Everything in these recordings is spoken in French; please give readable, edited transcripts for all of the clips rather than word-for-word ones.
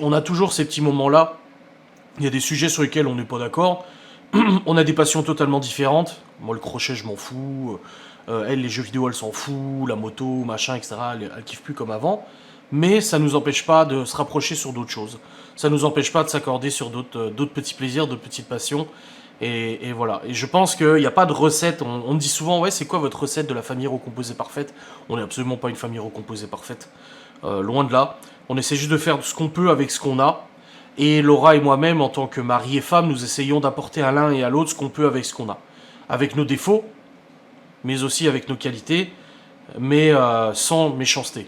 On a toujours ces petits moments-là. Il y a des sujets sur lesquels on n'est pas d'accord. On a des passions totalement différentes. Moi, le crochet, je m'en fous. Elle, les jeux vidéo, elle s'en fout. La moto, machin, etc. Elle kiffe plus comme avant. Mais ça nous empêche pas de se rapprocher sur d'autres choses. Ça nous empêche pas de s'accorder sur d'autres petits plaisirs, d'autres petites passions. Et voilà. Et je pense qu'il n'y a pas de recette. On me dit souvent, ouais, c'est quoi votre recette de la famille recomposée parfaite? On n'est absolument pas une famille recomposée parfaite. Loin de là. On essaie juste de faire ce qu'on peut avec ce qu'on a. Et Laura et moi-même, en tant que mari et femme, nous essayons d'apporter à l'un et à l'autre ce qu'on peut avec ce qu'on a. Avec nos défauts, mais aussi avec nos qualités, mais sans méchanceté.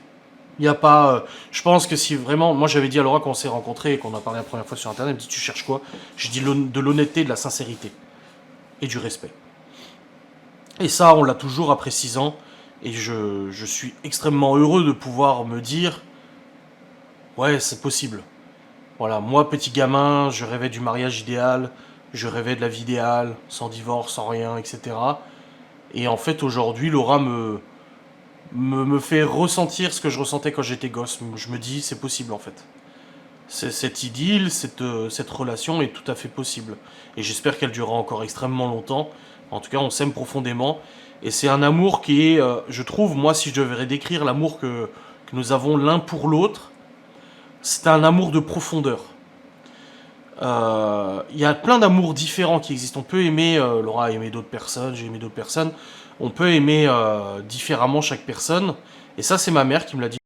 Il n'y a pas. Je pense que si vraiment. Moi, j'avais dit à Laura quand on s'est rencontrés et qu'on a parlé la première fois sur Internet, elle me dit tu cherches quoi? Je dis de l'honnêteté, de la sincérité et du respect. Et ça, on l'a toujours après 6 ans. Et je suis extrêmement heureux de pouvoir me dire ouais, c'est possible. Voilà, moi, petit gamin, je rêvais du mariage idéal, je rêvais de la vie idéale, sans divorce, sans rien, etc. Et en fait, aujourd'hui, Laura me fait ressentir ce que je ressentais quand j'étais gosse. Je me dis, c'est possible en fait. Cette idylle, cette relation est tout à fait possible. Et j'espère qu'elle durera encore extrêmement longtemps. En tout cas, on s'aime profondément. Et c'est un amour qui est, je trouve, moi, si je devrais décrire l'amour que nous avons l'un pour l'autre, c'est un amour de profondeur. Il y a plein d'amours différents qui existent. On peut aimer, Laura a aimé d'autres personnes, j'ai aimé d'autres personnes. On peut aimer différemment chaque personne. Et ça, c'est ma mère qui me l'a dit.